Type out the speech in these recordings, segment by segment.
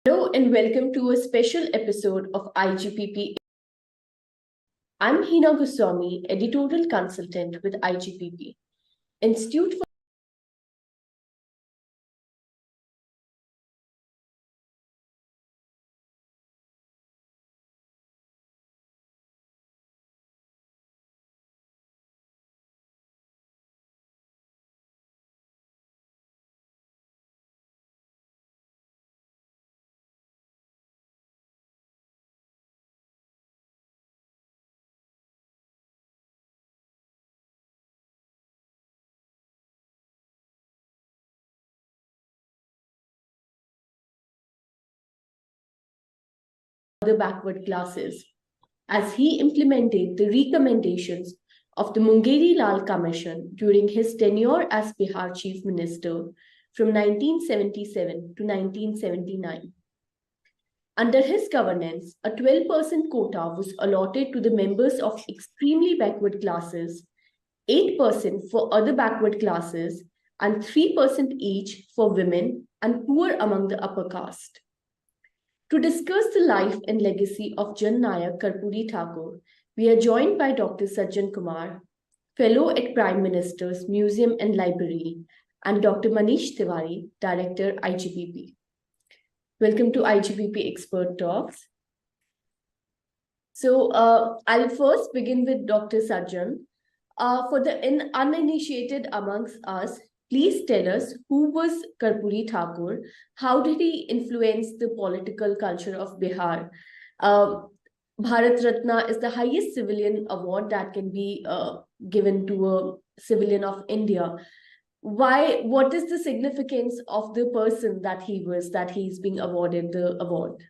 Hello and welcome to a special episode of IGPP. I'm Heena Goswami, Editorial Consultant with IGPP, Institute for Other Backward Classes, as he implemented the recommendations of the Mungeri Lal Commission during his tenure as Bihar Chief Minister from 1977 to 1979. Under his governance, a 12% quota was allotted to the members of extremely backward classes, 8% for other backward classes, and 3% each for women and poor among the upper caste. To discuss the life and legacy of Jan Nayak Karpoori Thakur, we are joined by Dr. Sajjan Kumar, Fellow at Prime Minister's Museum and Library, and Dr. Manish Tiwari, Director, IGPP. Welcome to IGPP Expert Talks. So I'll first begin with Dr. Sajjan. For the uninitiated amongst us, please tell us who was Karpoori Thakur, how did he influence the political culture of Bihar? Bharat Ratna is the highest civilian award that can be given to a civilian of India. What is the significance of the person that he was, that he's being awarded the award?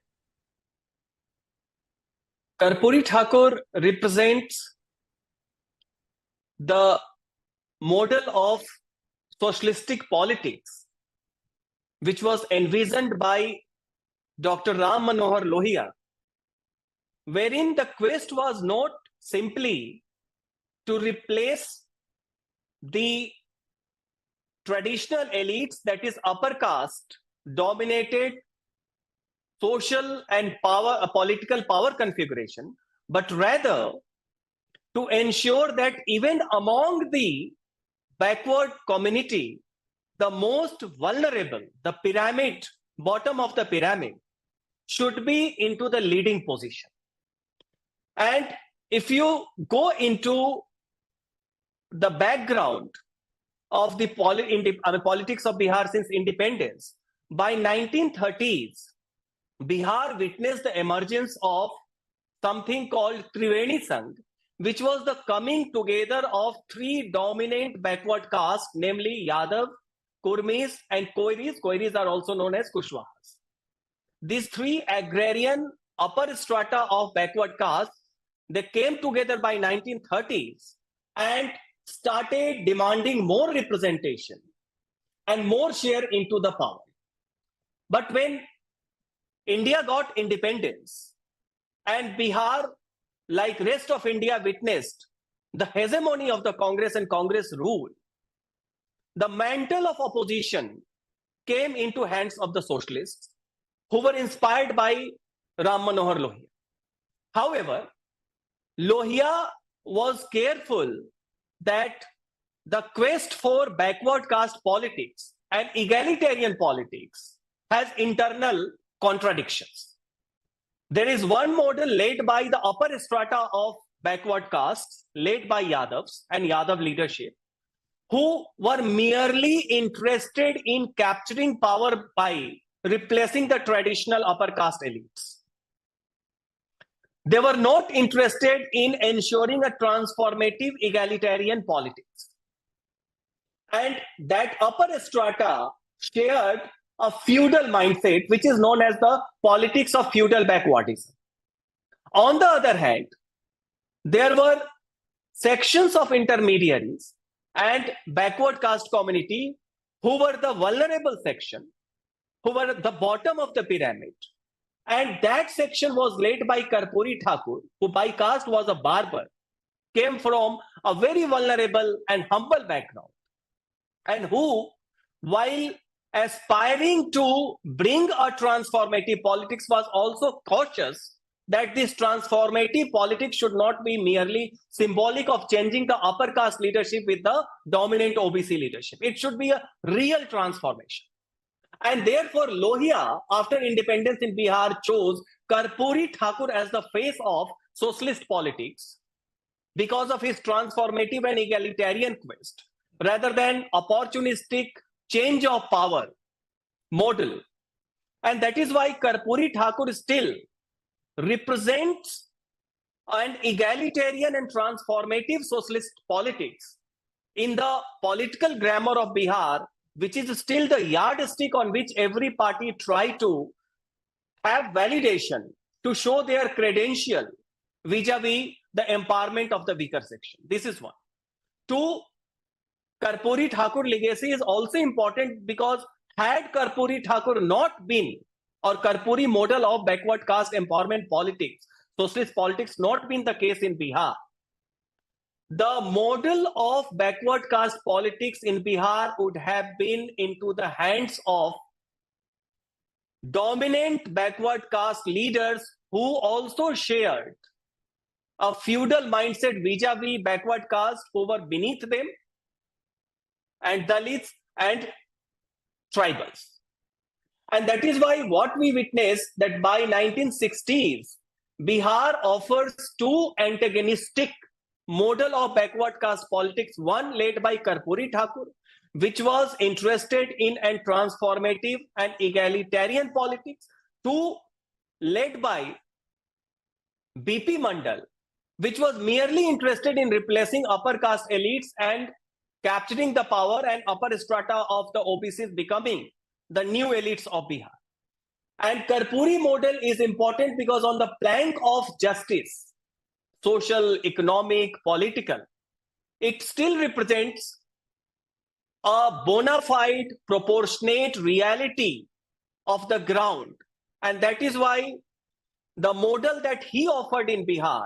Karpoori Thakur represents the model of socialistic politics, which was envisioned by Dr. Ram Manohar Lohia, wherein the quest was not simply to replace the traditional elites, that is upper caste, dominated social and political power configuration, but rather to ensure that even among the backward community, the most vulnerable, the pyramid, bottom of the pyramid, should be into the leading position. And if you go into the background of the politics of Bihar since independence, by 1930s, Bihar witnessed the emergence of something called Triveni Sangh, which was the coming together of three dominant backward castes, namely Yadav, Kurmis, and Koiris. Koiris are also known as Kushwahas. These three agrarian upper strata of backward castes, they came together by 1930s and started demanding more representation and more share into the power. But when India got independence and Bihar, like rest of India, witnessed the hegemony of the Congress and Congress rule, the mantle of opposition came into hands of the socialists who were inspired by Ram Manohar Lohia. However, Lohia was careful that the quest for backward caste politics and egalitarian politics has internal contradictions. There is one model led by the upper strata of backward castes, led by Yadavs and Yadav leadership, who were merely interested in capturing power by replacing the traditional upper caste elites. They were not interested in ensuring a transformative egalitarian politics. And that upper strata shared a feudal mindset, which is known as the politics of feudal backwardism. On the other hand, there were sections of intermediaries and backward caste community who were the vulnerable section, who were at the bottom of the pyramid. And that section was led by Karpoori Thakur, who by caste was a barber, came from a very vulnerable and humble background, and who, while aspiring to bring a transformative politics, was also cautious that this transformative politics should not be merely symbolic of changing the upper caste leadership with the dominant OBC leadership. It should be a real transformation. And therefore, Lohia, after independence in Bihar, chose Karpoori Thakur as the face of socialist politics because of his transformative and egalitarian quest, rather than opportunistic change of power model. And that is why Karpoori Thakur still represents an egalitarian and transformative socialist politics in the political grammar of Bihar, which is still the yardstick on which every party try to have validation to show their credential vis-a-vis the empowerment of the weaker section. This is one. Two, Karpoori Thakur legacy is also important because had Karpoori Thakur not been, or Karpoori model of backward caste empowerment politics, socialist politics not been the case in Bihar, the model of backward caste politics in Bihar would have been into the hands of dominant backward caste leaders who also shared a feudal mindset vis-a-vis backward caste who were beneath them, and Dalits and tribals. And that is why what we witness that by 1960s, Bihar offers two antagonistic model of backward caste politics, one led by Karpoori Thakur, which was interested in and transformative and egalitarian politics, two led by B P Mandal, which was merely interested in replacing upper caste elites and capturing the power and upper strata of the OBCs becoming the new elites of Bihar. And Karpoori model is important because on the plank of justice, social, economic, political, it still represents a bona fide, proportionate reality of the ground. And that is why the model that he offered in Bihar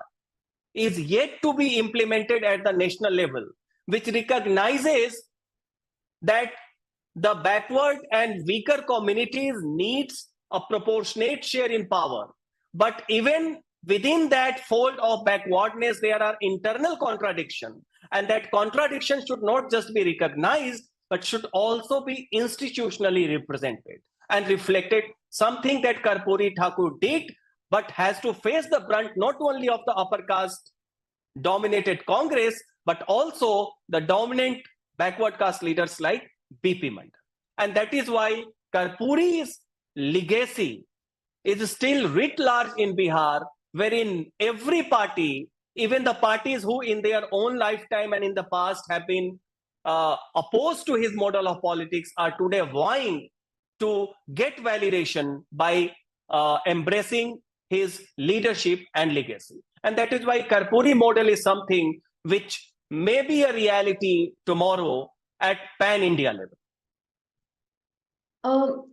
is yet to be implemented at the national level, which recognizes that the backward and weaker communities needs a proportionate share in power. But even within that fold of backwardness, there are internal contradictions. And that contradiction should not just be recognized, but should also be institutionally represented and reflected, something that Karpoori Thakur did, but has to face the brunt not only of the upper caste dominated Congress, but also the dominant backward caste leaders like B P Mandal. And that is why Karpoori's legacy is still writ large in Bihar, wherein every party, even the parties who in their own lifetime and in the past have been opposed to his model of politics, are today vying to get validation by embracing his leadership and legacy. And that is why Karpoori model is something which may be a reality tomorrow at pan-India level.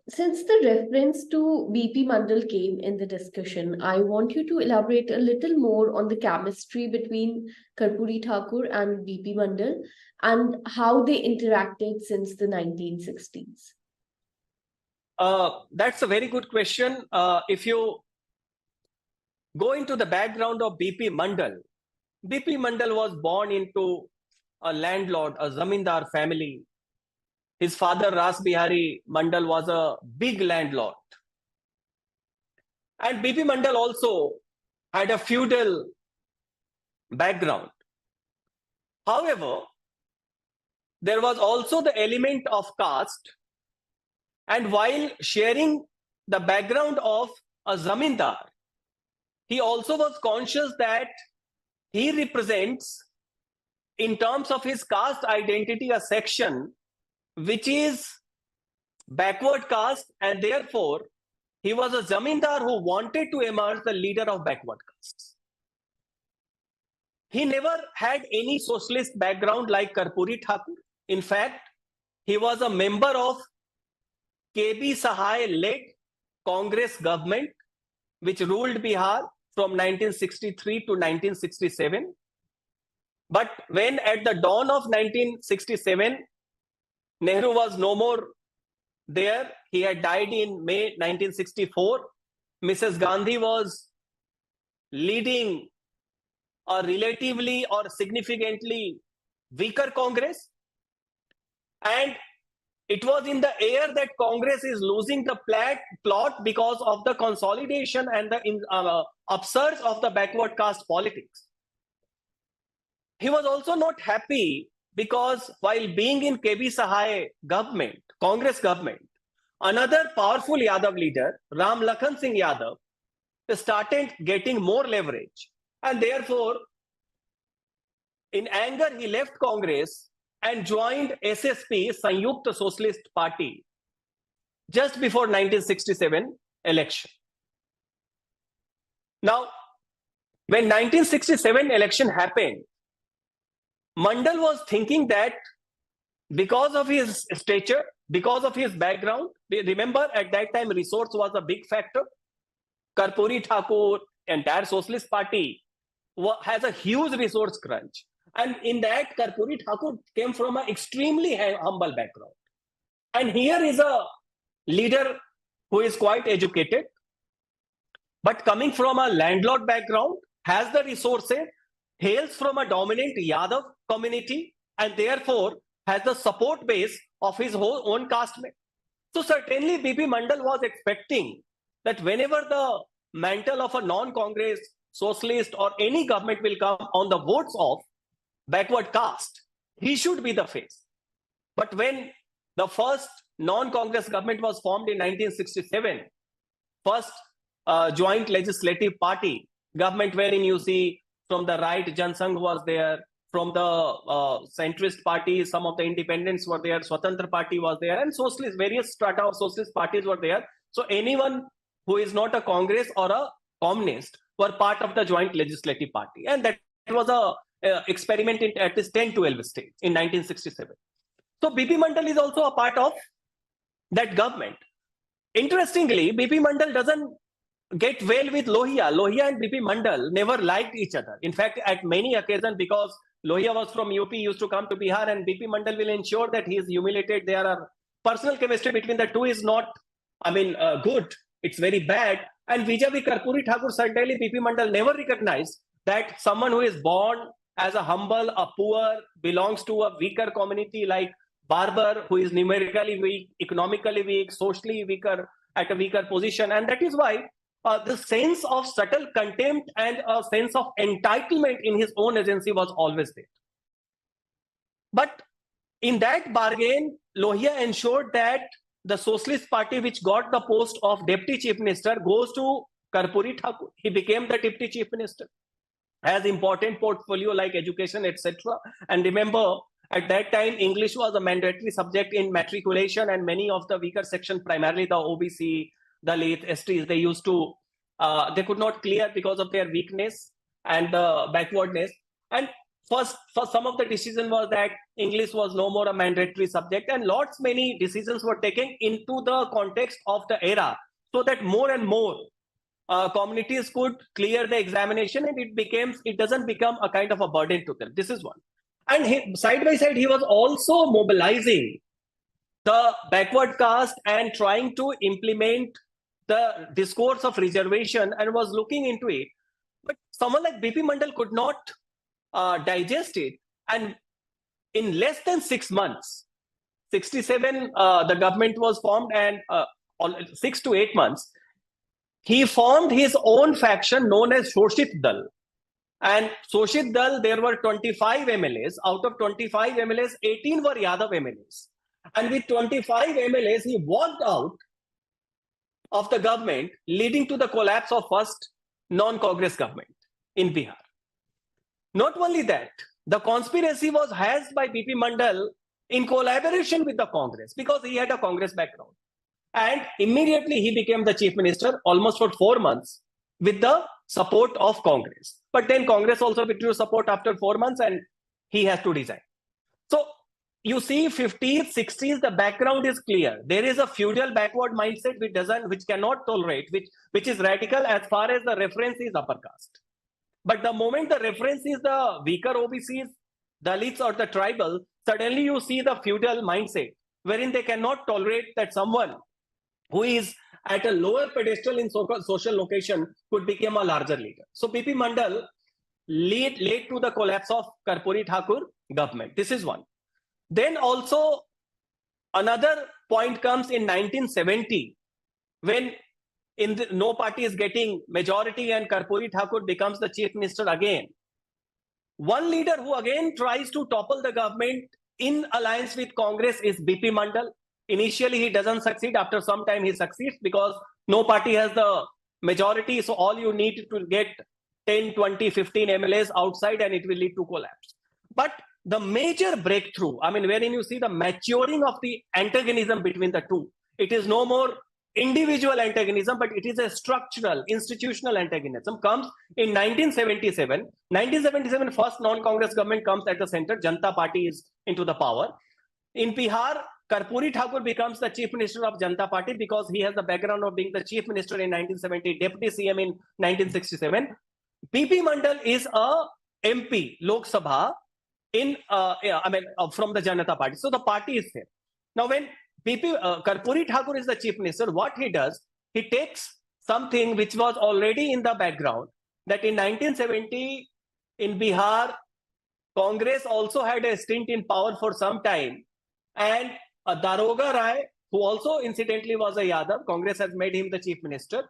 Since the reference to B P Mandal came in the discussion, I want you to elaborate a little more on the chemistry between Karpoori Thakur and B P Mandal and how they interacted since the 1960s. That's a very good question. If you go into the background of B P Mandal was born into a landlord, a zamindar family. His father, Ras Bihari Mandal, was a big landlord. And B P Mandal also had a feudal background. However, there was also the element of caste. And while sharing the background of a zamindar, he also was conscious that he represents, in terms of his caste identity, a section which is backward caste, and therefore he was a zamindar who wanted to emerge the leader of backward castes. He never had any socialist background like Karpoori Thakur. In fact, he was a member of KB Sahai-led Congress government, which ruled Bihar from 1963 to 1967. But when at the dawn of 1967, Nehru was no more there. He had died in May 1964. Mrs. Gandhi was leading a relatively or significantly weaker Congress. And it was in the air that Congress is losing the plot because of the consolidation and the upsurge of the backward caste politics. He was also not happy because while being in KB Sahai government, Congress government, another powerful Yadav leader, Ram Lakhan Singh Yadav, started getting more leverage. And therefore, in anger, he left Congress and joined SSP, Sanyukta Socialist Party, just before 1967 election. Now, when 1967 election happened, Mandal was thinking that because of his stature, because of his background, remember at that time resource was a big factor. Karpoori Thakur, entire Socialist Party, has a huge resource crunch. And in that, Karpoori Thakur came from an extremely humble background. And here is a leader who is quite educated, but coming from a landlord background, has the resources, hails from a dominant Yadav community, and therefore has the support base of his whole own caste. So certainly B P Mandal was expecting that whenever the mantle of a non-Congress, socialist or any government will come on the votes of backward caste, he should be the face. But when the first non-Congress government was formed in 1967, first joint legislative party government, wherein you see from the right Jansangh was there, from the centrist parties, some of the independents were there, Swatantra party was there, and socialist, various strata of socialist parties were there. So anyone who is not a Congress or a communist were part of the joint legislative party. And that was a experiment in at least 10-12 states in 1967. So B P Mandal is also a part of that government. Interestingly, B P Mandal doesn't get well with Lohia. Lohia and B P Mandal never liked each other. In fact, at many occasions, because Lohia was from UP, used to come to Bihar, and B P Mandal will ensure that he is humiliated. There are personal chemistry between the two is not, good. It's very bad. And vis-a-vis Karpoori Thakur, certainly B P Mandal never recognized that someone who is born as a humble, a poor, belongs to a weaker community like Barber, who is numerically weak, economically weak, socially weaker, at a weaker position. And that is why the sense of subtle contempt and a sense of entitlement in his own agency was always there. But in that bargain, Lohia ensured that the Socialist Party, which got the post of Deputy Chief Minister, goes to Karpoori Thakur. He became the Deputy Chief Minister, has important portfolio like education, etc. And remember, at that time, English was a mandatory subject in matriculation, and many of the weaker section, primarily the OBC, Dalit, STs, they used to, they could not clear because of their weakness and the backwardness. And first some of the decision was that English was no more a mandatory subject, and many decisions were taken into the context of the era, so that more and more communities could clear the examination, and it doesn't become a kind of a burden to them. This is one. And side by side, he was also mobilizing the backward caste and trying to implement the discourse of reservation and was looking into it. But someone like B P Mandal could not digest it. And in less than 6 months, 67, the government was formed, and 6 to 8 months, he formed his own faction known as Shoshit Dal. And Shoshit Dal, there were 25 MLAs. Out of 25 MLAs, 18 were Yadav MLAs. And with 25 MLAs, he walked out of the government, leading to the collapse of first non-Congress government in Bihar. Not only that, the conspiracy was hatched by B P Mandal in collaboration with the Congress, because he had a Congress background. And immediately he became the chief minister almost for 4 months with the support of Congress. But then Congress also withdrew support after 4 months, and he has to resign. So you see, 50s, 60s, the background is clear. There is a feudal backward mindset which cannot tolerate, which is radical as far as the reference is upper caste. But the moment the reference is the weaker OBCs, Dalits or the tribal, suddenly you see the feudal mindset, wherein they cannot tolerate that someone who is at a lower pedestal in social location could become a larger leader. So B P Mandal led to the collapse of Karpoori Thakur government. This is one. Then also another point comes in 1970 when no party is getting majority and Karpoori Thakur becomes the chief minister again. One leader who again tries to topple the government in alliance with Congress is B P Mandal. Initially, he doesn't succeed. After some time, he succeeds because no party has the majority. So all you need to get 10, 20, 15 MLAs outside and it will lead to collapse. But the major breakthrough, I mean, wherein you see the maturing of the antagonism between the two, it is no more individual antagonism, but it is a structural, institutional antagonism, comes in 1977. 1977, first non-Congress government comes at the center. Janata Party is into the power. In Bihar, Karpoori Thakur becomes the chief minister of Janata Party because he has the background of being the chief minister in 1970, deputy CM in 1967. B P Mandal is a MP, Lok Sabha, from the Janata Party. So the party is there. Now, when Karpoori Thakur is the chief minister, what he does, he takes something which was already in the background, that in 1970 in Bihar, Congress also had a stint in power for some time. And Daroga Rai, who also incidentally was a Yadav, Congress has made him the chief minister,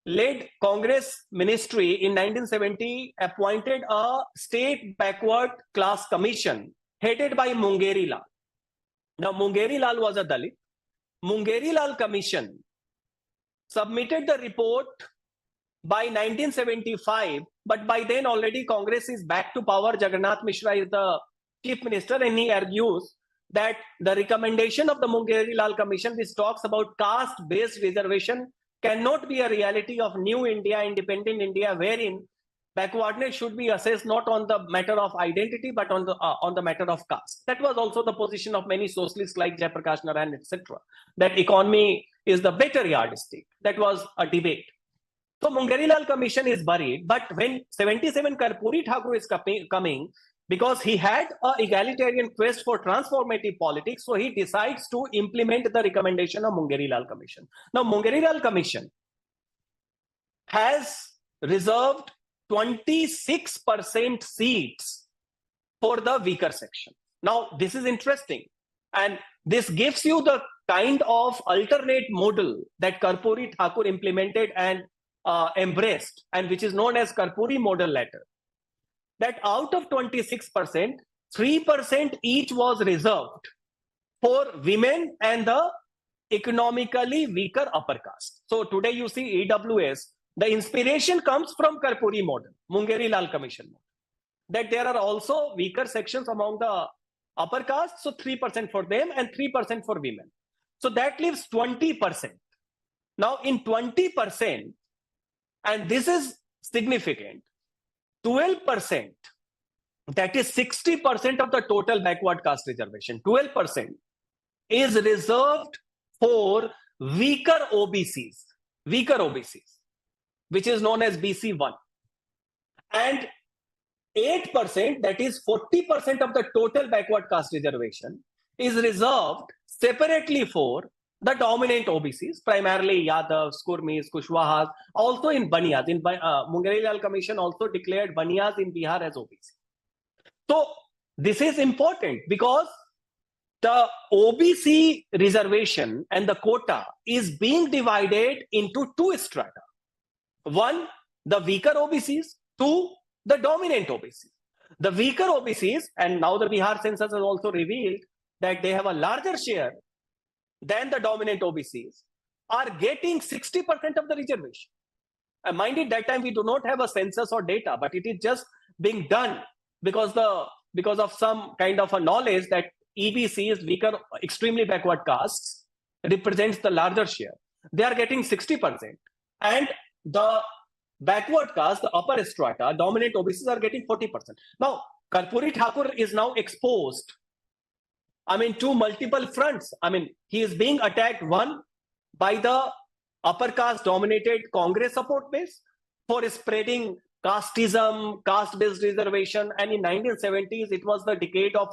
led Congress ministry in 1970, appointed a state backward class commission headed by Mungeri Lal. Now, Mungeri Lal was a Dalit. Mungeri Lal Commission submitted the report by 1975, but by then already Congress is back to power. Jagannath Mishra is the chief minister, and he argues that the recommendation of the Mungeri Lal Commission, which talks about caste-based reservation, cannot be a reality of new India, independent India, wherein backwardness should be assessed not on the matter of identity, but on the matter of caste. That was also the position of many socialists like Jayaprakash Narayan, etc. That economy is the better yardstick. That was a debate. So Mungeri Lal Commission is buried, but when 77 Karpoori Thakur is coming, because he had an egalitarian quest for transformative politics, so he decides to implement the recommendation of Mungeri Lal Commission. Now, Mungeri Lal Commission has reserved 26% seats for the weaker section. Now, this is interesting. And this gives you the kind of alternate model that Karpoori Thakur implemented and embraced, and which is known as Karpoori model later. That out of 26%, 3% each was reserved for women and the economically weaker upper caste. So today you see EWS, the inspiration comes from Karpoori model, Mungeri Lal Commission model, that there are also weaker sections among the upper caste, so 3% for them and 3% for women. So that leaves 20%. Now in 20%, and this is significant, 12%, that is 60% of the total backward caste reservation, 12% is reserved for weaker OBCs, which is known as BC1. And 8%, that is 40% of the total backward caste reservation, is reserved separately for the dominant OBCs, primarily Yadavs, Kurmis, Kushwahas, also in Baniyas. Mungeri Lal Commission also declared Baniyas in Bihar as OBC. So this is important because the OBC reservation and the quota is being divided into two strata. One, the weaker OBCs. Two, the dominant OBCs. The weaker OBCs, and now the Bihar census has also revealed that they have a larger share than the dominant OBCs, are getting 60% of the reservation. And mind it, that time we do not have a census or data, but it is just being done because of some kind of a knowledge that EBCs, weaker, extremely backward castes, represents the larger share. They are getting 60%. And the backward caste, the upper strata, dominant OBCs are getting 40%. Now, Karpoori Thakur is now exposed, to multiple fronts. He is being attacked, one, by the upper caste dominated Congress support base for spreading casteism, caste-based reservation. And in 1970s, it was the decade of,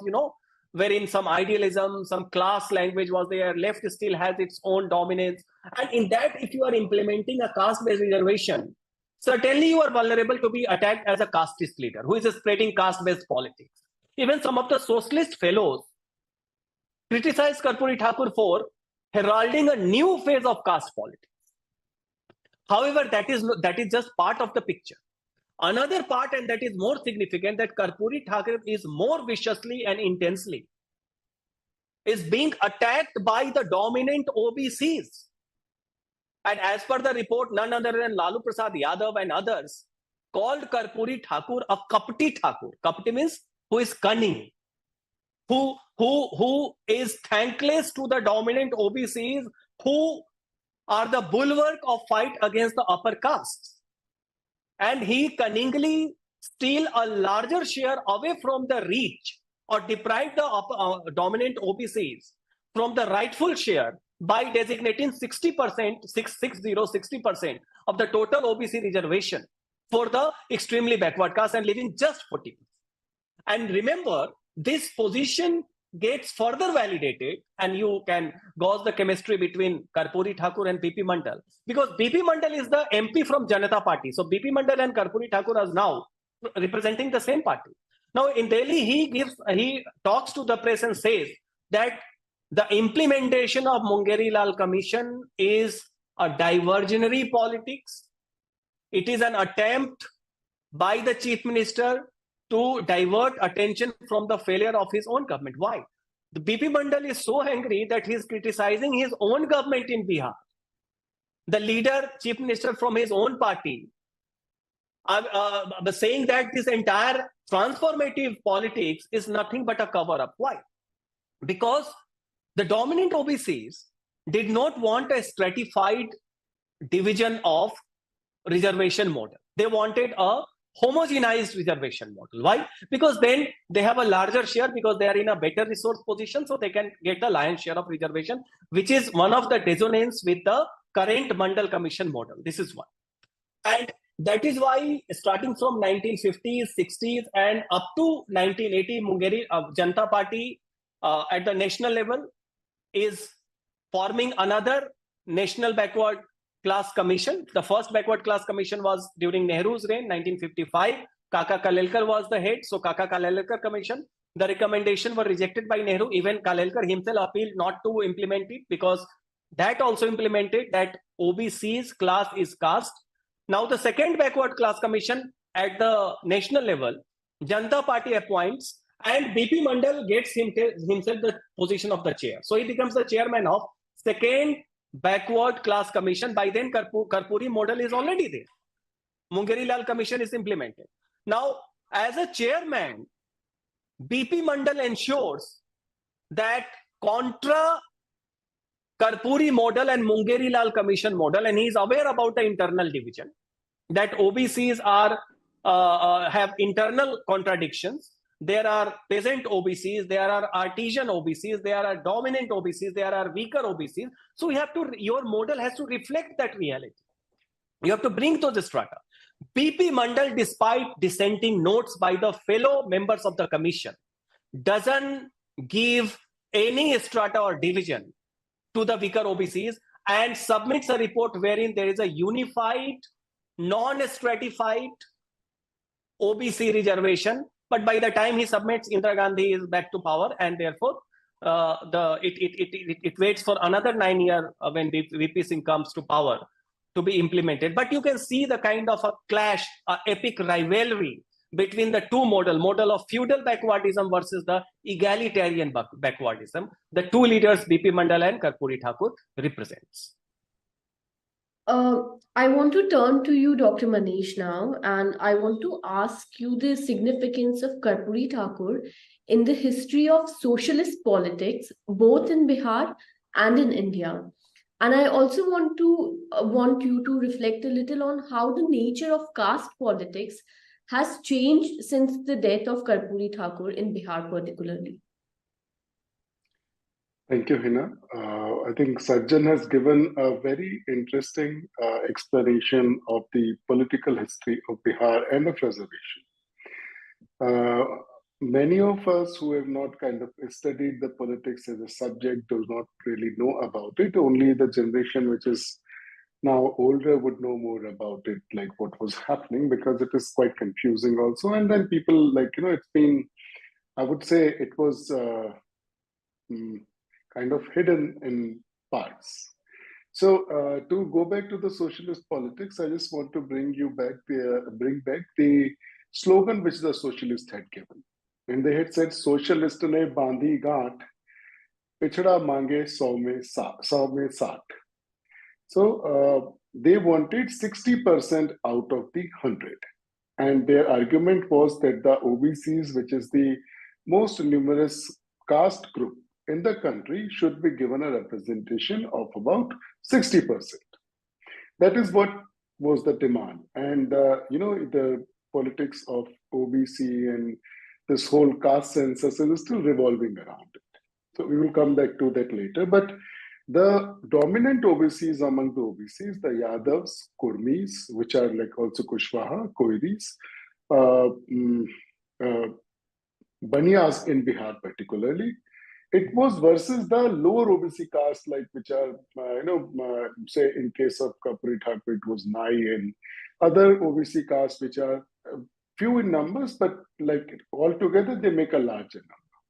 wherein some idealism, some class language was there. Left still has its own dominance. And in that, if you are implementing a caste-based reservation, certainly you are vulnerable to be attacked as a casteist leader who is spreading caste-based politics. Even some of the socialist fellows criticized Karpoori Thakur for heralding a new phase of caste politics. However, that is just part of the picture. Another part, and that is more significant, that Karpoori Thakur is more viciously and intensely is being attacked by the dominant OBCs. And as per the report, none other than Lalu Prasad Yadav and others called Karpoori Thakur a Kapti Thakur. Kapti means who is cunning, who is thankless to the dominant OBCs, who are the bulwark of fight against the upper castes. And he cunningly steal a larger share away from the reach or deprive the dominant OBCs from the rightful share by designating 60% of the total OBC reservation for the extremely backward caste and leaving just 40%. And remember, this position gets further validated, and you can gauge the chemistry between Karpoori Thakur and B P Mandal, because B P Mandal is the MP from Janata Party. So B P Mandal and Karpoori Thakur are now representing the same party. Now in Delhi, he talks to the press and says that the implementation of Mungeri Lal Commission is a diversionary politics. It is an attempt by the Chief Minister to divert attention from the failure of his own government. Why? The B P Mandal is so angry that he is criticizing his own government in Bihar. The leader, Chief Minister from his own party, saying that this entire transformative politics is nothing but a cover-up. Why? Because the dominant OBCs did not want a stratified division of reservation model. They wanted a homogenized reservation model. Why? Because then they have a larger share, because they are in a better resource position, so they can get the lion's share of reservation, which is one of the dissonance with the current Mandal Commission model. This is one. And that is why starting from 1950s, 60s and up to 1980, Mungeri Janata Party at the national level is forming another national backward class commission. The first backward class commission was during Nehru's reign, 1955. Kaka Kalelkar was the head, so Kaka Kalelkar commission. The recommendation were rejected by Nehru. Even Kalelkar himself appealed not to implement it, because that also implemented that OBC's class is caste. Now the second backward class commission at the national level, Janata Party appoints, and B P Mandal gets himself the position of the chair. So he becomes the chairman of second backward class commission. By then Karpoori model is already there. Mungeri Lal Commission is implemented. Now as a chairman, B P Mandal ensures that contra Karpoori model and Mungeri Lal Commission model, and he is aware about the internal division, that OBCs are have internal contradictions. There are peasant OBCs, there are artisan OBCs, there are dominant OBCs, there are weaker OBCs. So your model has to reflect that reality. You have to bring to the strata. B P Mandal, despite dissenting notes by the fellow members of the commission, doesn't give any strata or division to the weaker OBCs and submits a report wherein there is a unified, non-stratified OBC reservation. But by the time he submits, Indira Gandhi is back to power, and therefore it waits for another 9 years when VP Singh comes to power to be implemented. But you can see the kind of a clash, epic rivalry between the two model of feudal backwardism versus the egalitarian backwardism. The two leaders, B P Mandal and Karpoori Thakur, represents. I want to turn to you, Dr. Manish, now, and I want to ask you the significance of Karpoori Thakur in the history of socialist politics, both in Bihar and in India. And I also want you to reflect a little on how the nature of caste politics has changed since the death of Karpoori Thakur in Bihar particularly. Thank you, Heena. I think Sajjan has given a very interesting explanation of the political history of Bihar and of reservation. many of us who have not kind of studied the politics as a subject do not really know about it. Only the generation which is now older would know more about it, like what was happening, because it is quite confusing also. And then people it's been, I would say it was kind of hidden in parts. So to go back to the socialist politics, I just want to bring back the slogan which the socialists had given. And they had said, socialist ne bandi gaant, pichda mange 100 mein 60. So they wanted 60% out of the 100. And their argument was that the OBCs, which is the most numerous caste group in the country, should be given a representation of about 60%. That is what was the demand. And, the politics of OBC and this whole caste census is still revolving around it. So we will come back to that later. But the dominant OBCs among the OBCs, the Yadavs, Kurmis, which are like also Kushwaha, Koiris, Baniyas in Bihar particularly, it was versus the lower OBC caste, like which are, say in case of Karpoori Thakur, it was Nai, and other OBC castes which are few in numbers, but like altogether they make a larger number.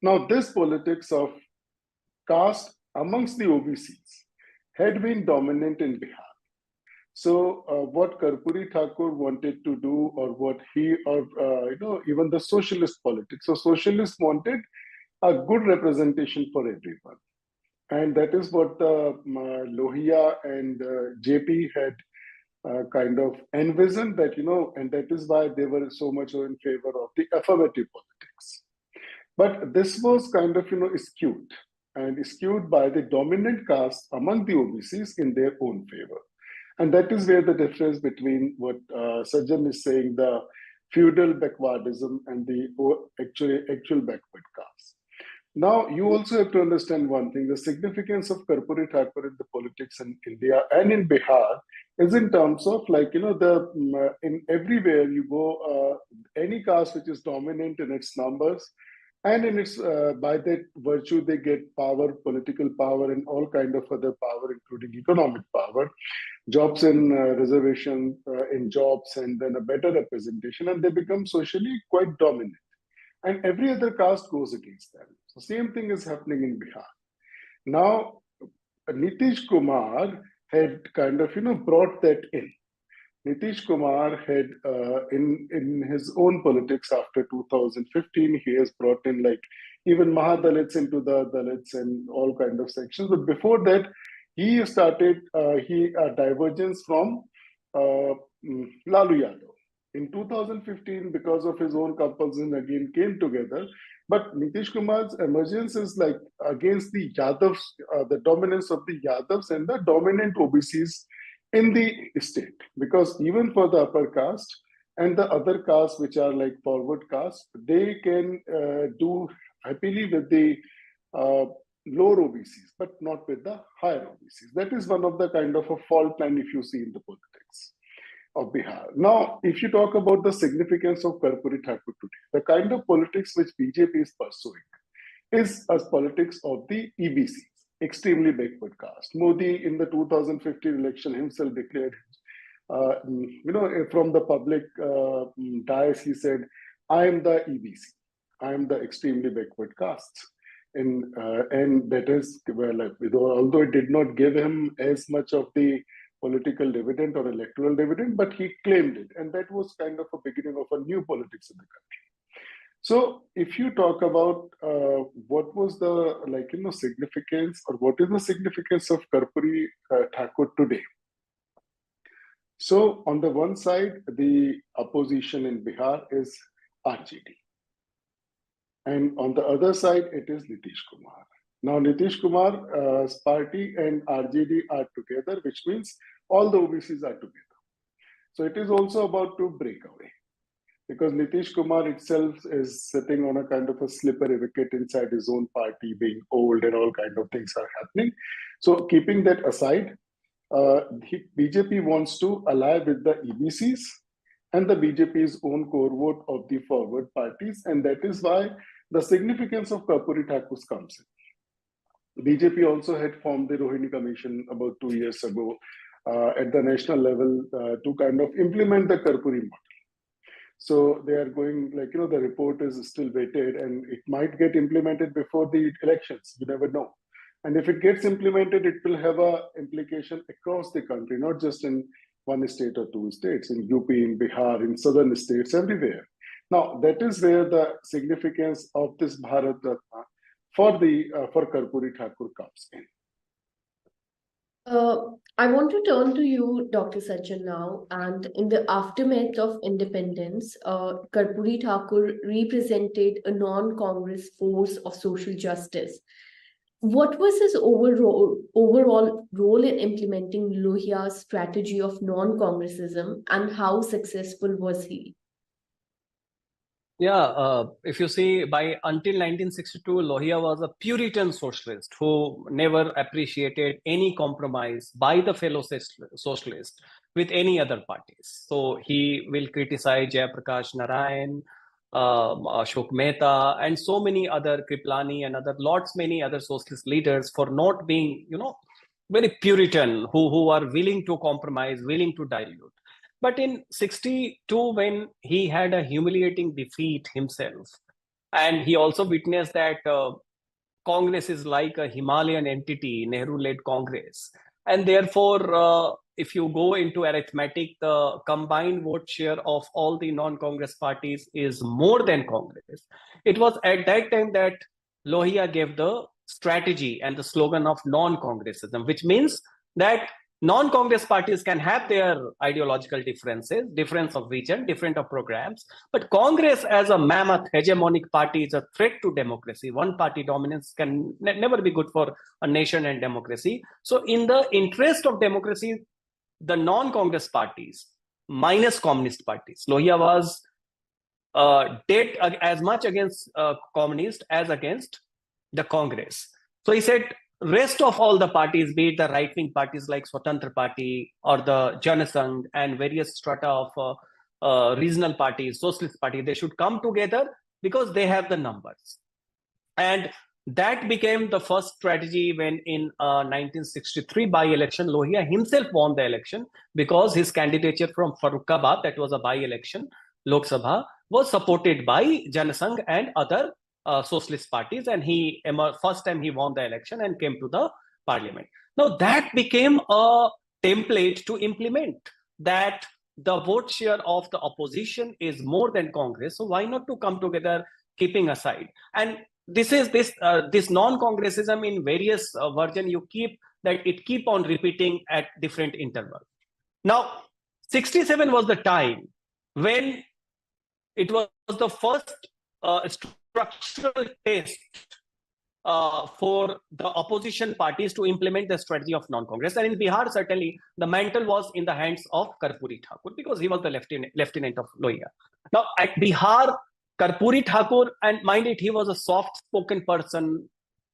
Now, this politics of caste amongst the OBCs had been dominant in Bihar. So what Karpoori Thakur wanted to do, or what he, or even the socialist politics. So socialists wanted a good representation for everyone, and that is what Lohia and JP had kind of envisioned, that and that is why they were so much in favor of the affirmative politics. But this was kind of skewed by the dominant caste among the OBCs in their own favor. And that is where the difference between what Sajjan is saying, the feudal backwardism, and the actual backward caste. Now, you also have to understand one thing: the significance of Karpoori Thakur in the politics in India and in Bihar is in terms of in everywhere you go, any caste which is dominant in its numbers, and in its by that virtue they get power, political power, and all kind of other power, including economic power, jobs in reservation in jobs, and then a better representation, and they become socially quite dominant. And every other caste goes against them. So same thing is happening in Bihar. Now, Nitish Kumar had kind of brought that in. Nitish Kumar had in his own politics after 2015, he has brought in even Mahadalits into the Dalits and all kind of sections. But before that, he started divergence from Lalu Yadav. In 2015, because of his own compulsion, again came together. But Nitish Kumar's emergence is against the Yadavs, the dominance of the Yadavs and the dominant OBCs in the state. Because even for the upper caste and the other castes which are like forward caste, they can do happily with the lower OBCs, but not with the higher OBCs. That is one of the kind of a fault line if you see in the politics of Bihar. Now, if you talk about the significance of Karpoori Thakur today, the kind of politics which BJP is pursuing is as politics of the EBCs, extremely backward caste. Modi in the 2015 election himself declared, from the public dais, he said, I am the EBC, I am the extremely backward caste. And that is, although it did not give him as much of the political dividend or electoral dividend, but he claimed it. And that was kind of a beginning of a new politics in the country. So if you talk about what was the significance, or what is the significance of Karpoori Thakur today? So on the one side, the opposition in Bihar is RJD. And on the other side, it is Nitish Kumar. Now, Nitish Kumar's party and RJD are together, which means all the OBCs are together. So it is also about to break away, because Nitish Kumar itself is sitting on a kind of a slippery wicket inside his own party, being old and all kind of things are happening. So keeping that aside, BJP wants to ally with the EBCs and the BJP's own core vote of the forward parties. And that is why the significance of Karpoori Thakur comes in. BJP also had formed the Rohini Commission about 2 years ago at the national level to kind of implement the Karpoori model. So they are going, the report is still waited and it might get implemented before the elections. You never know. And if it gets implemented, it will have an implication across the country, not just in one state or two states, in UP, in Bihar, in southern states, everywhere. Now, that is where the significance of this Bharat Ratna for Karpoori Thakur comes in. I want to turn to you, Dr. Sajjan, now. And in the aftermath of independence, Karpoori Thakur represented a non-Congress force of social justice. What was his overall role in implementing Lohiya's strategy of non-Congressism, and how successful was he? Yeah, if you see, until 1962, Lohia was a Puritan socialist who never appreciated any compromise by the fellow socialists with any other parties. So he will criticize Jayaprakash Narayan, Ashok Mehta, and so many other, Kriplani and many other socialist leaders for not being, very Puritan, who are willing to compromise, willing to dilute. But in 62, when he had a humiliating defeat himself, and he also witnessed that Congress is like a Himalayan entity, Nehru-led Congress. And therefore, if you go into arithmetic, the combined vote share of all the non-Congress parties is more than Congress. It was at that time that Lohia gave the strategy and the slogan of non-Congressism, which means that non-Congress parties can have their ideological differences, difference of vision, different of programs, but Congress as a mammoth hegemonic party is a threat to democracy. One-party dominance can never be good for a nation and democracy. So in the interest of democracy, the non-Congress parties, minus communist parties, Lohia was dead as much against communist as against the Congress. So he said, rest of all the parties, be it the right-wing parties like Swatantra Party or the Janasangh and various strata of regional parties, socialist party, they should come together because they have the numbers. And that became the first strategy when in 1963 by-election, Lohia himself won the election because his candidature from Farrukhabad, that was a by-election, Lok Sabha, was supported by Janasangh and other socialist parties, and first time he won the election and came to the parliament. Now that became a template to implement, that the vote share of the opposition is more than Congress, so why not to come together, keeping aside. And this is this non-Congressism in various version, you keep on repeating at different intervals. Now 67 was the time when it was the first structural test for the opposition parties to implement the strategy of non-Congress. And in Bihar, certainly, the mantle was in the hands of Karpoori Thakur because he was the lieutenant of Lohia. Now, at Bihar, Karpoori Thakur, and mind it, he was a soft-spoken person,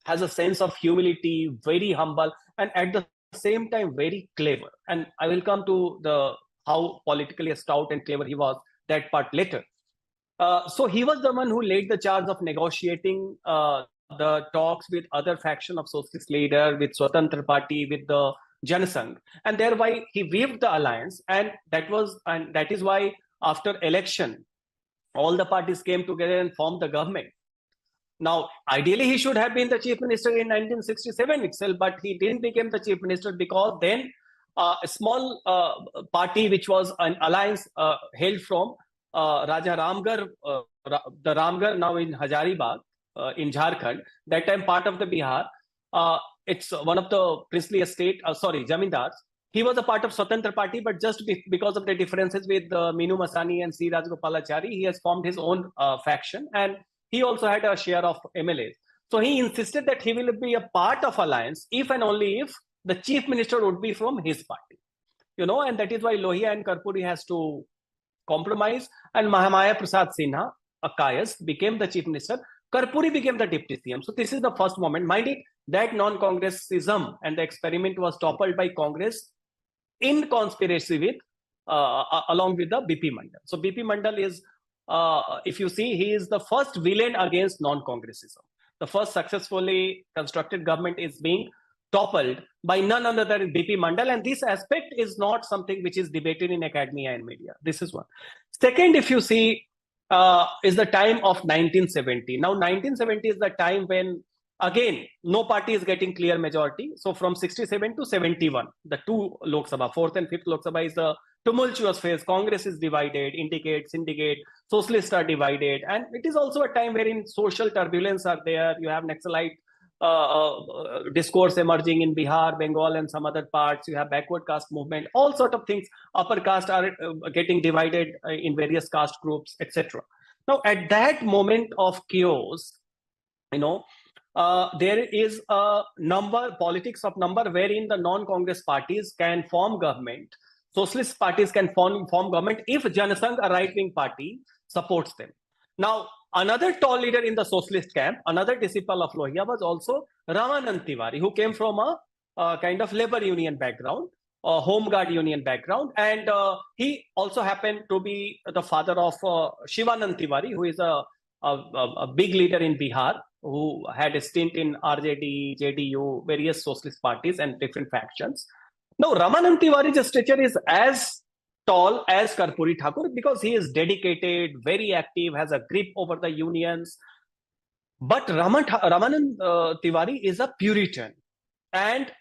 has a sense of humility, very humble, and at the same time, very clever. And I will come to how politically stout and clever he was, that part later. So he was the one who led the charge of negotiating the talks with other faction of socialist leader, with Swatantra Party, with the Janasangh, and thereby he weaved the alliance, and that is why after election, all the parties came together and formed the government. Now, ideally, he should have been the chief minister in 1967 itself, but he didn't become the chief minister because then a small party, which was an alliance held from Raja Ramgarh, the Ramgarh now in Hazaribagh, in Jharkhand, that time part of the Bihar. It's one of the princely estate, Zamindars. He was a part of Swatantra Party, but just because of the differences with Minu Masani and C. Rajagopalachari, he has formed his own faction, and he also had a share of MLAs. So he insisted that he will be a part of alliance if and only if the chief minister would be from his party. And that is why Lohia and Karpoori has to compromise, and Mahamaya Prasad Sinha, a Kayas, became the chief minister. Karpoori became the deputy CM. So this is the first moment. Mind it, that non-Congressism and the experiment was toppled by Congress in conspiracy with along with the B P Mandal. So B P Mandal is, if you see, he is the first villain against non-congressism. The first successfully constructed government is being toppled by none other than B P Mandal, and this aspect is not something which is debated in academia and media. This is one. Second, if you see, is the time of 1970. Now, 1970 is the time when, again, no party is getting clear majority. So from 67 to 71, the two Lok Sabha, 4th and 5th Lok Sabha, is a tumultuous phase. Congress is divided, indicate, syndicate, socialists are divided. And it is also a time wherein social turbulence are there. You have Naxalite discourse emerging in Bihar, Bengal, and some other parts. You have backward caste movement, all sort of things. Upper caste are getting divided in various caste groups, etc. Now, at that moment of chaos, there is a politics of number, wherein the non-Congress parties can form government. Socialist parties can form government if Janasangh, a right-wing party, supports them. Now, another tall leader in the socialist camp, another disciple of Lohia, was also Ramanand Tiwari, who came from a kind of labor union background, a home guard union background, and he also happened to be the father of Shivanand Tiwari, who is a big leader in Bihar, who had a stint in RJD, JDU, various socialist parties and different factions. Now, Ramanand Tiwari's stature is as tall as Karpoori Thakur because he is dedicated, very active, has a grip over the unions. But Ramanand Tiwari is a Puritan. And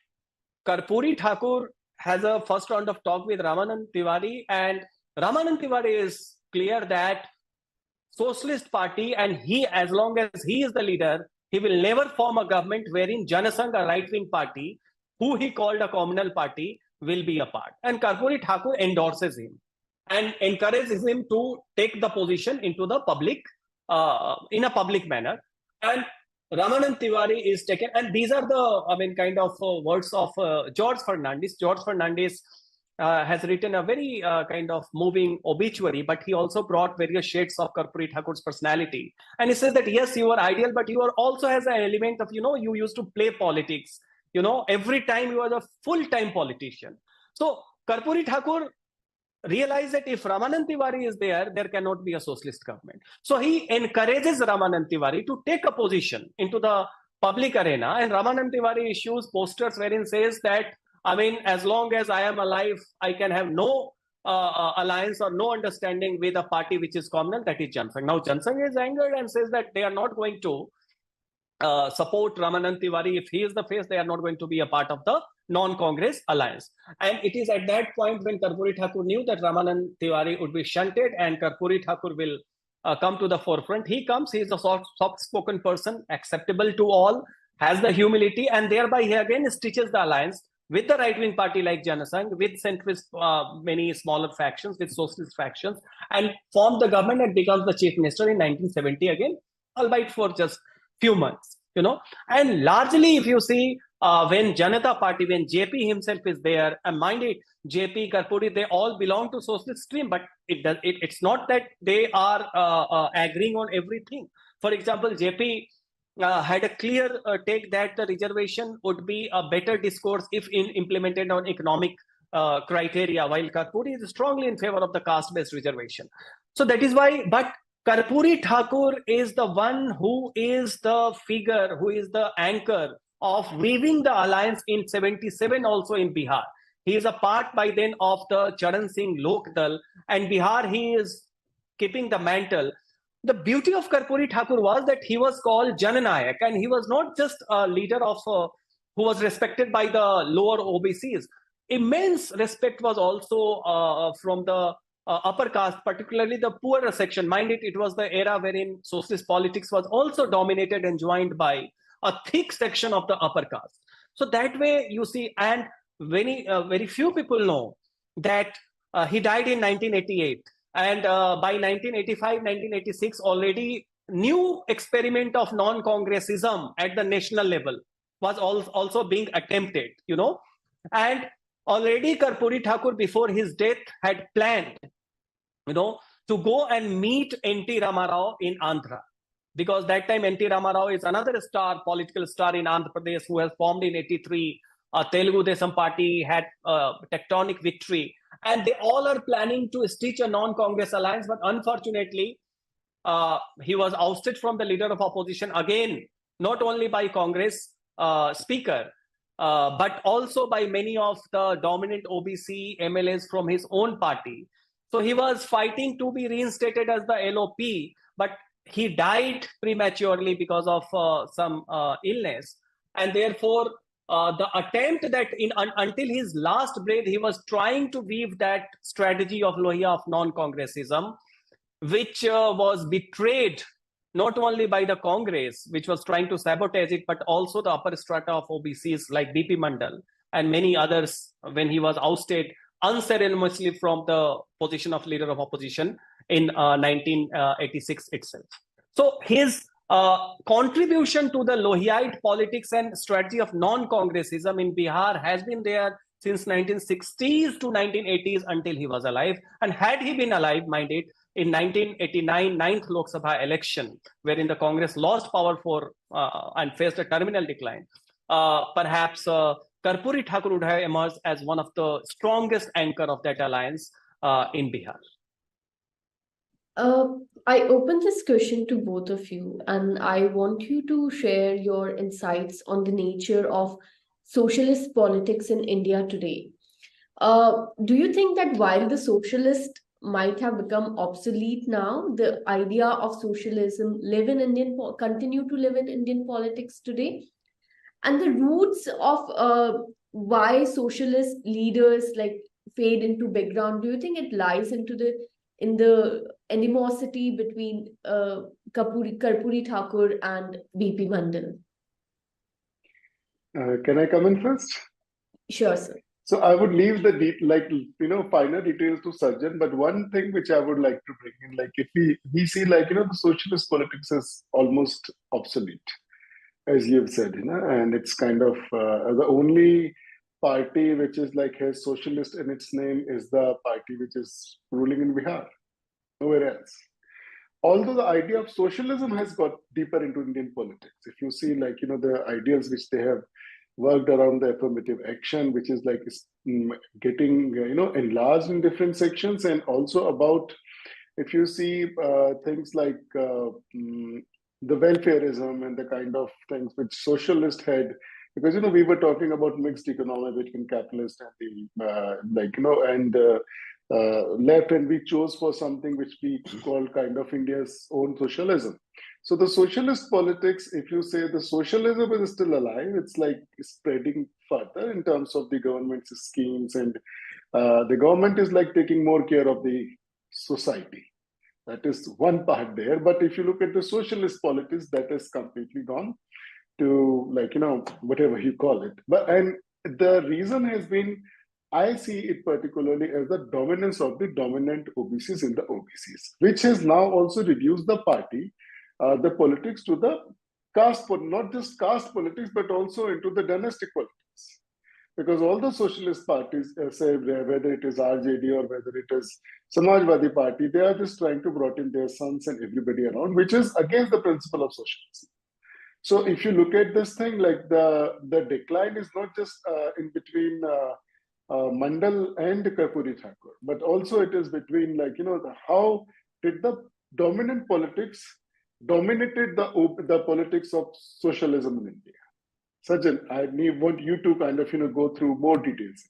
Karpoori Thakur has a first round of talk with Ramanand Tiwari, and Ramanand Tiwari is clear that Socialist Party, and he, as long as he is the leader, he will never form a government wherein Janasangh, a right-wing party, who he called a communal party, will be a part. And Karpoori Thakur endorses him and encourages him to take the position into the public, in a public manner. And Ramanand Tiwari is taken, and these are the, words of George Fernandes. George Fernandes has written a very kind of moving obituary, but he also brought various shades of Karpoori Thakur's personality. And he says that, yes, you are ideal, but you are also has an element of, you used to play politics. Every time you are a full-time politician. So Karpoori Thakur realized that if Ramanand Tiwari is there, there cannot be a socialist government. So he encourages Ramanand Tiwari to take a position into the public arena, and Ramanand Tiwari issues posters wherein says that, as long as I am alive, I can have no alliance or no understanding with a party which is communal, that is Janasangh. Now Janasangh is angered and says that they are not going to support Ramanand Tiwari. If he is the face, they are not going to be a part of the non-Congress alliance. And it is at that point when Karpoori Thakur knew that Ramanand Tiwari would be shunted and Karpoori Thakur will come to the forefront. He comes, he is a soft-spoken person, acceptable to all, has the humility, and thereby he again stitches the alliance with the right-wing party like Janasangh, with centrist, many smaller factions, with socialist factions, and formed the government and becomes the chief minister in 1970 again, albeit for just few months, and largely if you see when Janata Party, when JP himself is there, and mind it, JP, Karpoori, they all belong to socialist stream, but it's not that they are agreeing on everything. For example, JP had a clear take that the reservation would be a better discourse if implemented on economic criteria, while Karpoori is strongly in favor of the caste-based reservation. So that is why, but Karpoori Thakur is the one who is the figure, who is the anchor of weaving the alliance in 77 also in Bihar. He is a part by then of the Charan Singh Lok Dal, and Bihar he is keeping the mantle. The beauty of Karpoori Thakur was that he was called Jananayak, and he was not just a leader of who was respected by the lower OBCs. Immense respect was also from the upper caste, particularly the poorer section. Mind it, it was the era wherein socialist politics was also dominated and joined by a thick section of the upper caste. So that way you see, and very few people know that he died in 1988. And by 1985, 1986, already new experiment of non-congressism at the national level was also being attempted, and already Karpoori Thakur before his death had planned to go and meet N.T. Ramarao in Andhra, because that time N.T. Ramarao is another political star in Andhra Pradesh, who has formed in 83. Telugu Desam party had tectonic victory, And they all are planning to stitch a non-Congress alliance, but unfortunately, he was ousted from the leader of opposition again, not only by Congress speaker, but also by many of the dominant OBC MLAs from his own party. So he was fighting to be reinstated as the LOP, but he died prematurely because of some illness. And therefore, the attempt that until his last breath, he was trying to weave that strategy of Lohia of non-Congressism, which was betrayed not only by the Congress, which was trying to sabotage it, but also the upper strata of OBCs like B P Mandal and many others when he was ousted unceremoniously from the position of leader of opposition in 1986 itself. So his contribution to the Lohiite politics and strategy of non-Congressism in Bihar has been there since 1960s to 1980s until he was alive. And had he been alive, mind it, in 1989 9th Lok Sabha election, wherein the Congress lost power for and faced a terminal decline, perhaps Karpoori Thakur would have emerged as one of the strongest anchor of that alliance in Bihar. I open this question to both of you, and I want you to share your insights on the nature of socialist politics in India today. Do you think that while the socialist might have become obsolete now, the idea of socialism continue to live in Indian politics today? And the roots of why socialist leaders like fade into background, do you think it lies in the animosity between Karpoori Thakur and B P Mandal? Can I come in first? Sure, sir. So I would leave the finer details to Sajjan, but one thing which I would like to bring in, like if we see the socialist politics is almost obsolete, as you've said, and it's kind of the only party which is has socialist in its name is the party which is ruling in Bihar, nowhere else. Although the idea of socialism has got deeper into Indian politics, if you see the ideals which they have worked around the affirmative action, which is getting enlarged in different sections, and also about if you see things like the welfareism and the kind of things which socialists had, because we were talking about mixed economy between capitalist and the left, and we chose for something which we call kind of India's own socialism. So the socialist politics, if you say the socialism is still alive, it's spreading further in terms of the government's schemes, and the government is taking more care of the society. That is one part there. But if you look at the socialist politics, that has completely gone to whatever you call it. And the reason has been, I see it particularly as the dominance of the dominant OBCs in the OBCs, which has now also reduced the party, the politics to the caste, not just caste politics, but also into the dynastic politics. Because all the socialist parties, say whether it is RJD or whether it is Samajwadi Party, they are just trying to brought in their sons and everybody around, which is against the principle of socialism. So if you look at this thing, the decline is not just in between Mandal and Karpoori Thakur, but also it is between how did the dominant politics dominated the politics of socialism in India. Sajjan, I want you to kind of go through more details.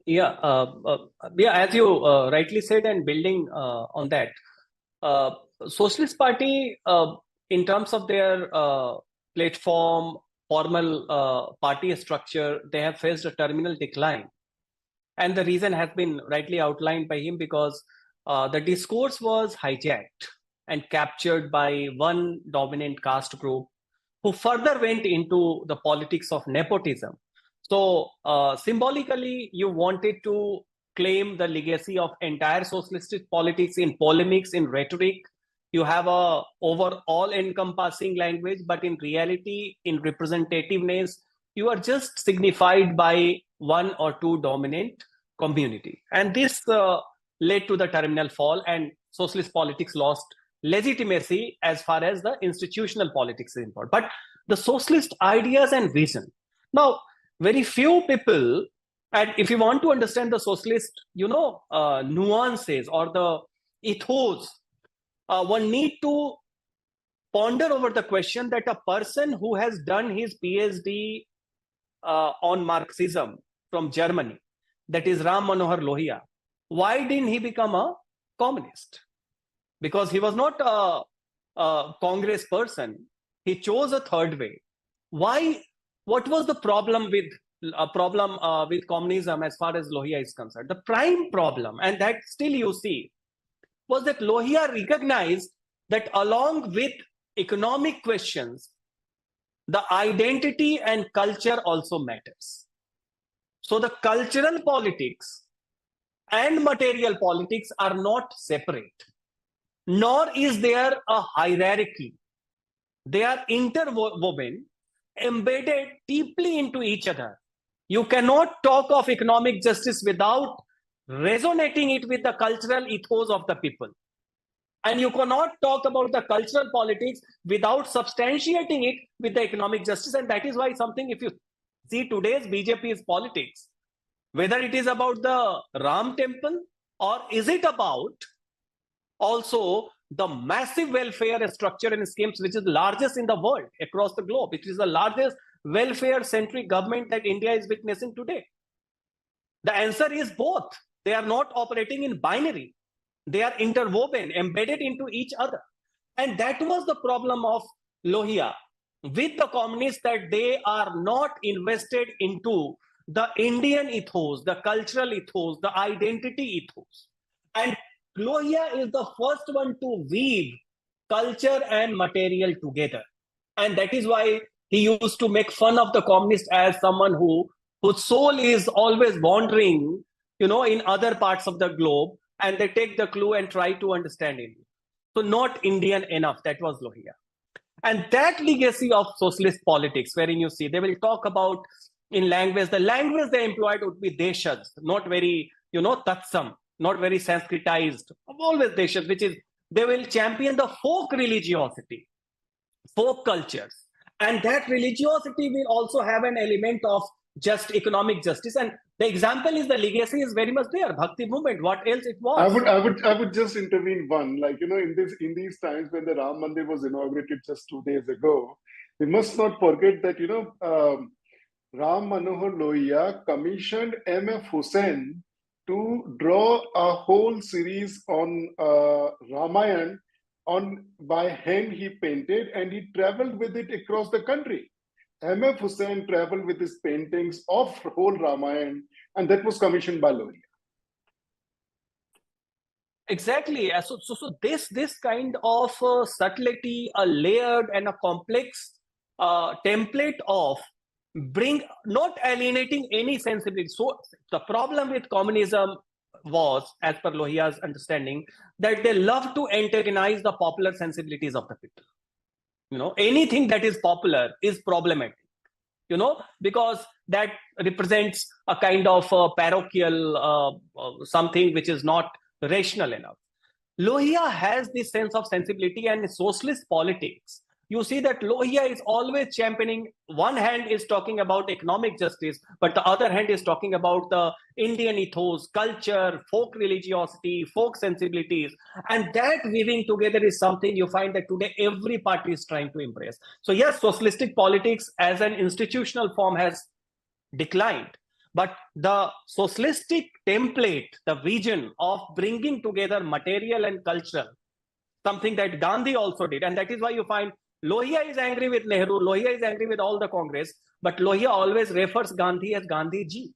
Yeah, as you rightly said, and building on that, Socialist Party, in terms of their platform, formal party structure, they have faced a terminal decline. And the reason has been rightly outlined by him, because the discourse was hijacked and captured by one dominant caste group who further went into the politics of nepotism. So symbolically, you wanted to claim the legacy of entire socialistic politics in polemics, in rhetoric. You have a overall encompassing language, but in reality, in representativeness, you are just signified by one or two dominant community. And this led to the terminal fall, and socialist politics lost legitimacy as far as the institutional politics is important. But the socialist ideas and vision. Now, very few people And if you want to understand the socialist, nuances or the ethos, one need to ponder over the question that a person who has done his PhD on Marxism from Germany, that is Ram Manohar Lohia, why didn't he become a communist? Because he was not a Congress person. He chose a third way. Why? What was the problem with communism as far as Lohia is concerned? The prime problem, and that still you see, was that Lohia recognized that along with economic questions, the identity and culture also matters. So the cultural politics and material politics are not separate, nor is there a hierarchy. They are interwoven, embedded deeply into each other. You cannot talk of economic justice without resonating it with the cultural ethos of the people. And you cannot talk about the cultural politics without substantiating it with the economic justice. And that is why something, if you see today's BJP's politics, whether it is about the Ram temple or is it about also the massive welfare structure and schemes, which is the largest in the world across the globe. It is the largest welfare-centric government that India is witnessing today. The answer is both. They are not operating in binary. They are interwoven, embedded into each other. And that was the problem of Lohia with the communists, that they are not invested into the Indian ethos, the cultural ethos, the identity ethos. And Lohia is the first one to weave culture and material together. And that is why he used to make fun of the communists as someone whose soul is always wandering, in other parts of the globe, and they take the clue and try to understand it. So not Indian enough, that was Lohia. And that legacy of socialist politics, wherein you see, they will talk about in language, the language they employed would be deshas, not very, tatsam, not very Sanskritized, always deshas, which is, they will champion the folk religiosity, folk cultures. And that religiosity will also have an element of just economic justice. And the example is, the legacy is very much there. Bhakti movement, what else it was? I would just intervene one, in these times when the Ram Mandir was inaugurated just 2 days ago, we must not forget that, Ram Manohar Lohia commissioned M.F. Hussain to draw a whole series on Ramayana by hand. He painted and he traveled with it across the country. M.F. Hussain traveled with his paintings of whole Ramayana, and that was commissioned by Lohia. Exactly. So this kind of subtlety, a layered and a complex template of not alienating any sensibility. So the problem with communism was, as per Lohia's understanding, that they love to antagonize the popular sensibilities of the people. Anything that is popular is problematic, because that represents a kind of parochial something which is not rational enough. Lohia has this sense of sensibility, and socialist politics, you see that Lohia is always championing. One hand is talking about economic justice, but the other hand is talking about the Indian ethos, culture, folk religiosity, folk sensibilities. And that weaving together is something you find that today every party is trying to embrace. So yes, socialistic politics as an institutional form has declined. But the socialistic template, the vision of bringing together material and cultural, something that Gandhi also did. And that is why you find Lohia is angry with Nehru, Lohia is angry with all the Congress, but Lohia always refers Gandhi as Gandhi ji.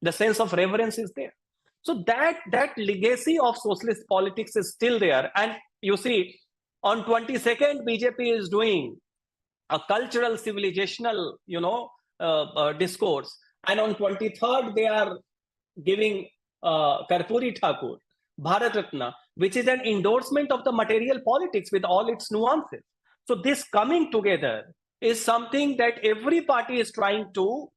The sense of reverence is there. So that legacy of socialist politics is still there. And you see, on 22nd, BJP is doing a cultural civilizational, discourse. And on 23rd, they are giving Karpoori Thakur, Bharat Ratna, which is an endorsement of the material politics with all its nuances. So this coming together is something that every party is trying to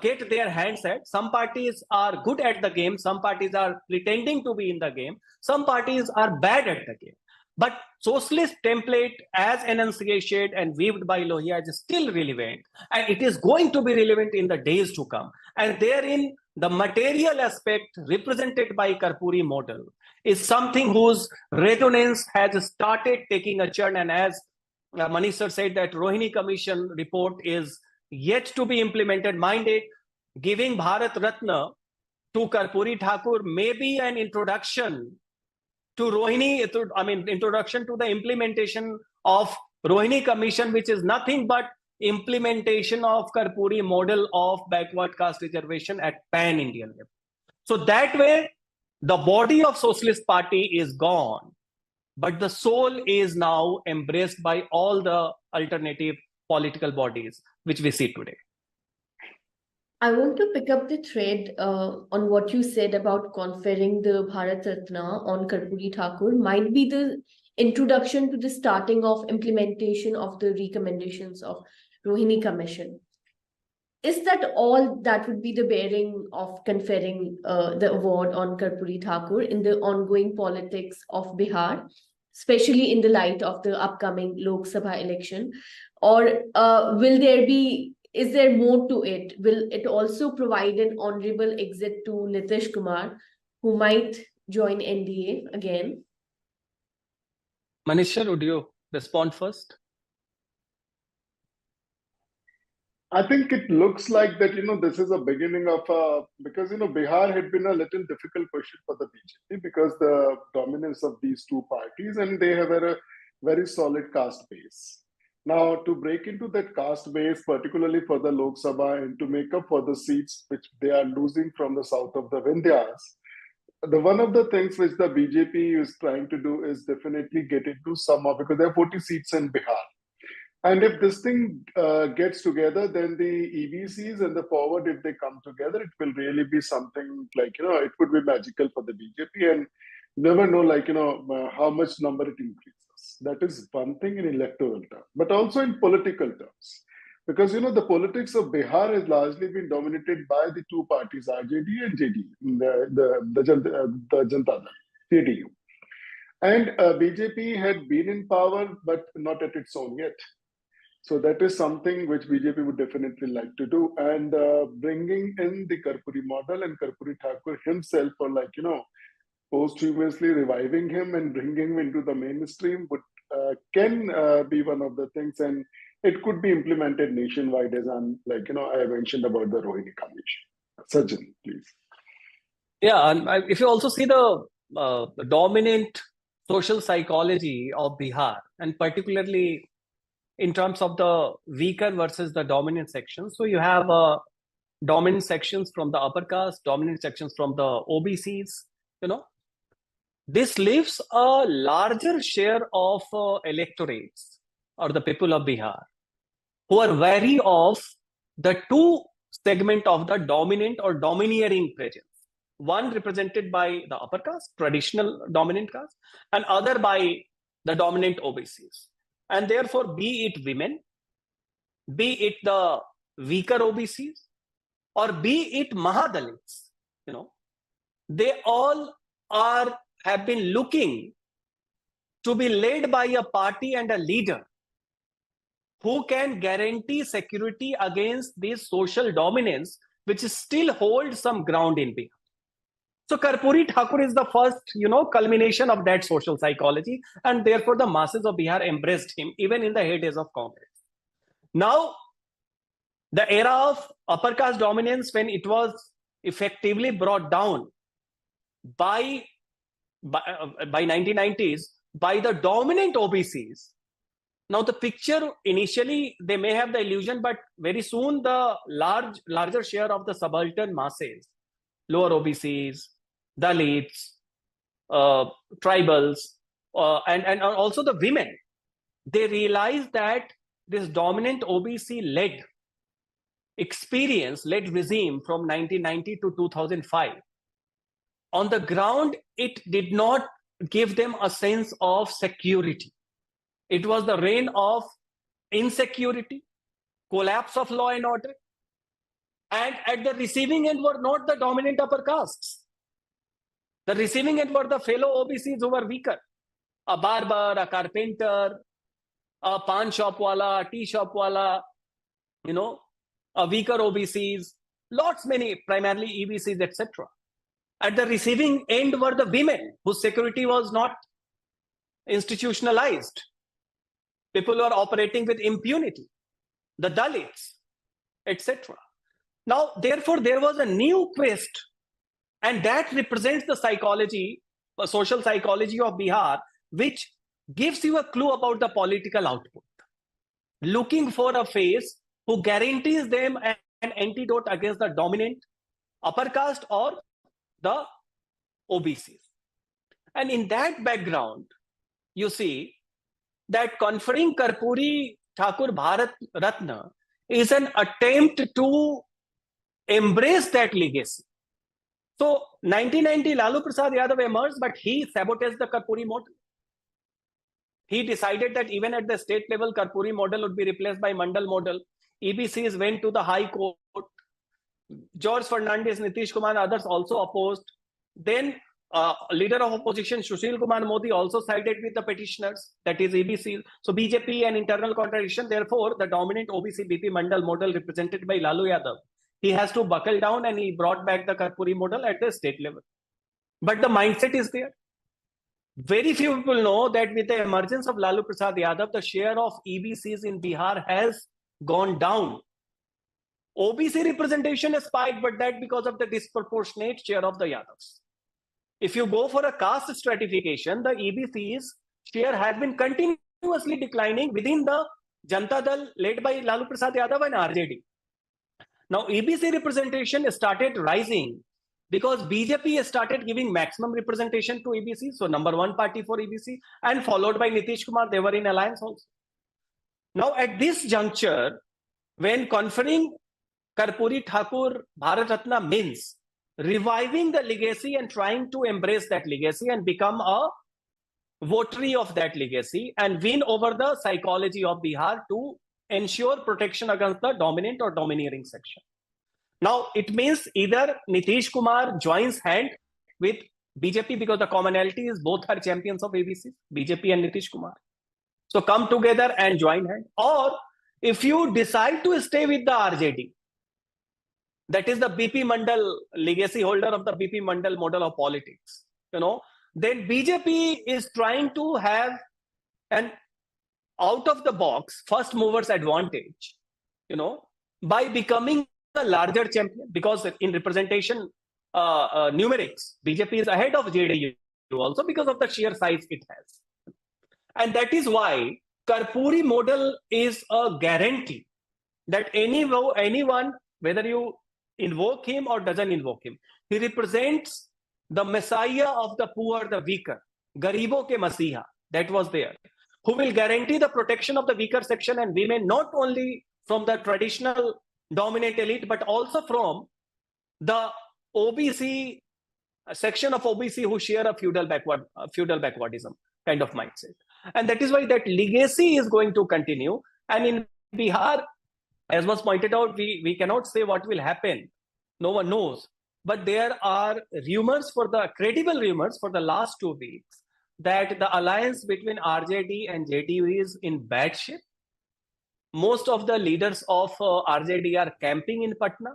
get their hands at. Some parties are good at the game. Some parties are pretending to be in the game. Some parties are bad at the game. But socialist template as enunciated and weaved by Lohia is still relevant, and it is going to be relevant in the days to come. And therein, the material aspect represented by Karpoori model is something whose resonance has started taking a churn. And as Manish sir said, that Rohini Commission report is yet to be implemented. Mind it, giving Bharat Ratna to Karpoori Thakur may be an introduction to Rohini, introduction to the implementation of Rohini Commission, which is nothing but implementation of Karpoori model of backward caste reservation at pan-Indian level. So that way, the body of Socialist Party is gone, but the soul is now embraced by all the alternative political bodies which we see today. I want to pick up the thread on what you said about conferring the Bharat Ratna on Karpoori Thakur might be the introduction to the starting of implementation of the recommendations of Rohini Commission. Is that all that would be the bearing of conferring the award on Karpoori Thakur in the ongoing politics of Bihar, especially in the light of the upcoming Lok Sabha election? Or is there more to it? Will it also provide an honorable exit to Nitish Kumar, who might join NDA again? Manish, would you respond first? I think it looks like that, this is a beginning of because, Bihar had been a little difficult question for the BJP because the dominance of these two parties, and they have a very solid caste base. Now, to break into that caste base, particularly for the Lok Sabha, and to make up for the seats which they are losing from the south of the Vindhyas, one of the things which the BJP is trying to do is definitely get into some of, because there are 40 seats in Bihar. And if this thing gets together, then the EBCs and the forward, if they come together, it will really be something like, it would be magical for the BJP, and never know, how much number it increases. That is one thing in electoral terms, but also in political terms. Because, the politics of Bihar has largely been dominated by the two parties, RJD and JDU, the Janata Dal, JDU. And BJP had been in power, but not at its own yet. So that is something which BJP would definitely like to do. And bringing in the Karpoori model and Karpoori Thakur himself, or posthumously reviving him and bringing him into the mainstream can be one of the things, and it could be implemented nationwide, as I mentioned about the Rohini Commission. Sajjan, please. Yeah, and if you also see the dominant social psychology of Bihar, and particularly in terms of the weaker versus the dominant sections, so you have dominant sections from the upper caste, dominant sections from the OBCs, This leaves a larger share of electorates or the people of Bihar who are wary of the two segment of the dominant or domineering presence. One represented by the upper caste, traditional dominant caste, and other by the dominant OBCs. And therefore, be it women, be it the weaker OBCs, or be it Mahadalits, they all have been looking to be led by a party and a leader who can guarantee security against this social dominance, which still holds some ground in Bihar. So Karpoori Thakur is the first, culmination of that social psychology, and therefore the masses of Bihar embraced him, even in the heydays of Congress. Now, the era of upper caste dominance, when it was effectively brought down by 1990s by the dominant OBCs. Now the picture, initially they may have the illusion, but very soon the larger share of the subaltern masses, lower OBCs, Dalits, tribals, and also the women, they realize that this dominant OBC-led regime from 1990 to 2005, on the ground, it did not give them a sense of security. It was the reign of insecurity, collapse of law and order. And at the receiving end were not the dominant upper castes. The receiving end were the fellow OBCs who were weaker. a barber, a carpenter, a pan shop wala, a tea shop wala, a weaker OBCs, many, primarily EBCs, etc. At the receiving end were the women whose security was not institutionalized. People who are operating with impunity, the Dalits, etc. Now, therefore, there was a new quest, and that represents the psychology, social psychology of Bihar, which gives you a clue about the political output. Looking for a face who guarantees them an antidote against the dominant upper caste or the OBCs. And in that background, you see that conferring Karpoori Thakur Bharat Ratna is an attempt to embrace that legacy. So 1990, Lalu Prasad Yadav emerged, but he sabotaged the Karpoori model. He decided that even at the state level, Karpoori model would be replaced by Mandal model. EBCs went to the High Court. George Fernandez, Nitish Kumar, and others also opposed. Then leader of opposition, Sushil Kumar Modi, also sided with the petitioners, that is EBC. So BJP and internal contradiction. Therefore, the dominant OBC BP Mandal model represented by Lalu Yadav, he has to buckle down, and he brought back the Karpoori model at the state level. But the mindset is there. Very few people know that with the emergence of Lalu Prasad Yadav, the share of EBCs in Bihar has gone down. OBC representation has spiked, but that because of the disproportionate share of the Yadavs. If you go for a caste stratification, the EBCs share has been continuously declining within the Janata Dal led by Lalu Prasad Yadav and RJD. Now, EBC representation started rising because BJP started giving maximum representation to EBC. So, number one party for EBC, and followed by Nitish Kumar, they were in alliance also. Now, at this juncture, when conferring Karpoori Thakur Bharat Ratna means reviving the legacy and trying to embrace that legacy and become a votary of that legacy and win over the psychology of Bihar to ensure protection against the dominant or domineering section. Now, it means either Nitish Kumar joins hand with BJP because the commonality is both are champions of ABC, BJP and Nitish Kumar. So come together and join hand. Or if you decide to stay with the RJD, that is the BP Mandal legacy holder of the BP Mandal model of politics, then BJP is trying to have an out of the box first movers advantage, by becoming a larger champion, because in representation numerics, BJP is ahead of JDU also because of the sheer size it has. And that is why Karpoori model is a guarantee that anyone, whether you invoke him or doesn't invoke him, he represents the messiah of the poor, the weaker, Garibo ke Masiha, that was there, who will guarantee the protection of the weaker section and women, not only from the traditional dominant elite, but also from the OBC section of OBC who share a feudal backwardism kind of mindset. And that is why that legacy is going to continue. And in Bihar, as was pointed out, we cannot say what will happen. No one knows. But there are credible rumors for the last 2 weeks that the alliance between RJD and JDU is in bad shape. Most of the leaders of RJD are camping in Patna.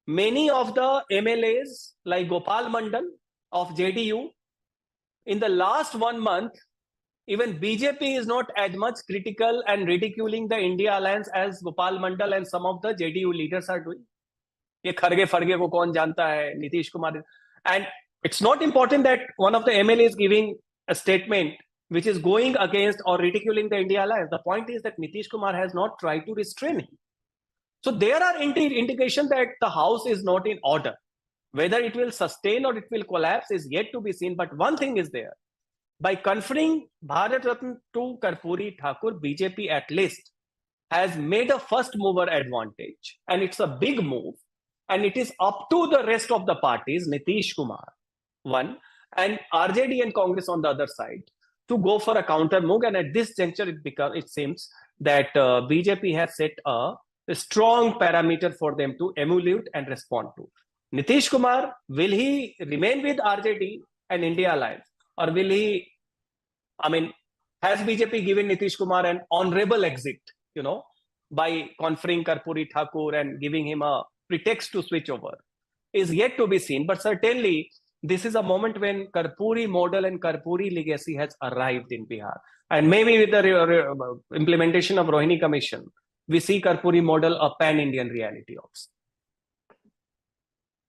Many of the MLAs like Gopal Mandal of JDU, in the last 1 month, even BJP is not as much critical and ridiculing the India alliance as Gopal Mandal and some of the JDU leaders are doing. Ye Kharge Farge ko kaun janta hai, Nitish Kumar. And it's not important that one of the MLAs giving a statement which is going against or ridiculing the India alliance. The point is that Nitish Kumar has not tried to restrain him. So there are indications that the house is not in order. Whether it will sustain or it will collapse is yet to be seen. But one thing is there. By conferring Bharat Ratna to Karpoori Thakur, BJP at least has made a first mover advantage. And it's a big move. And it is up to the rest of the parties, Nitish Kumar, one, and RJD and Congress on the other side, to go for a counter move. And at this juncture, it seems that BJP has set a strong parameter for them to emulate and respond to. Nitish Kumar, will he remain with RJD and India Alliance? or will he, I mean, has BJP given Nitish Kumar an honorable exit, by conferring Karpoori Thakur and giving him a pretext to switch over? Is yet to be seen. But certainly, this is a moment when Karpoori model and Karpoori legacy has arrived in Bihar. And maybe with the implementation of Rohini Commission, we see Karpoori model a pan-Indian reality also.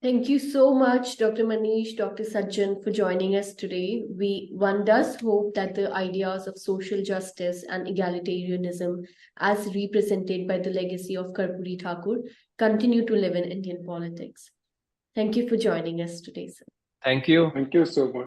Thank you so much, Dr. Manish, Dr. Sajjan, for joining us today. One does hope that the ideas of social justice and egalitarianism, as represented by the legacy of Karpoori Thakur, continue to live in Indian politics. Thank you for joining us today, sir. Thank you. Thank you so much.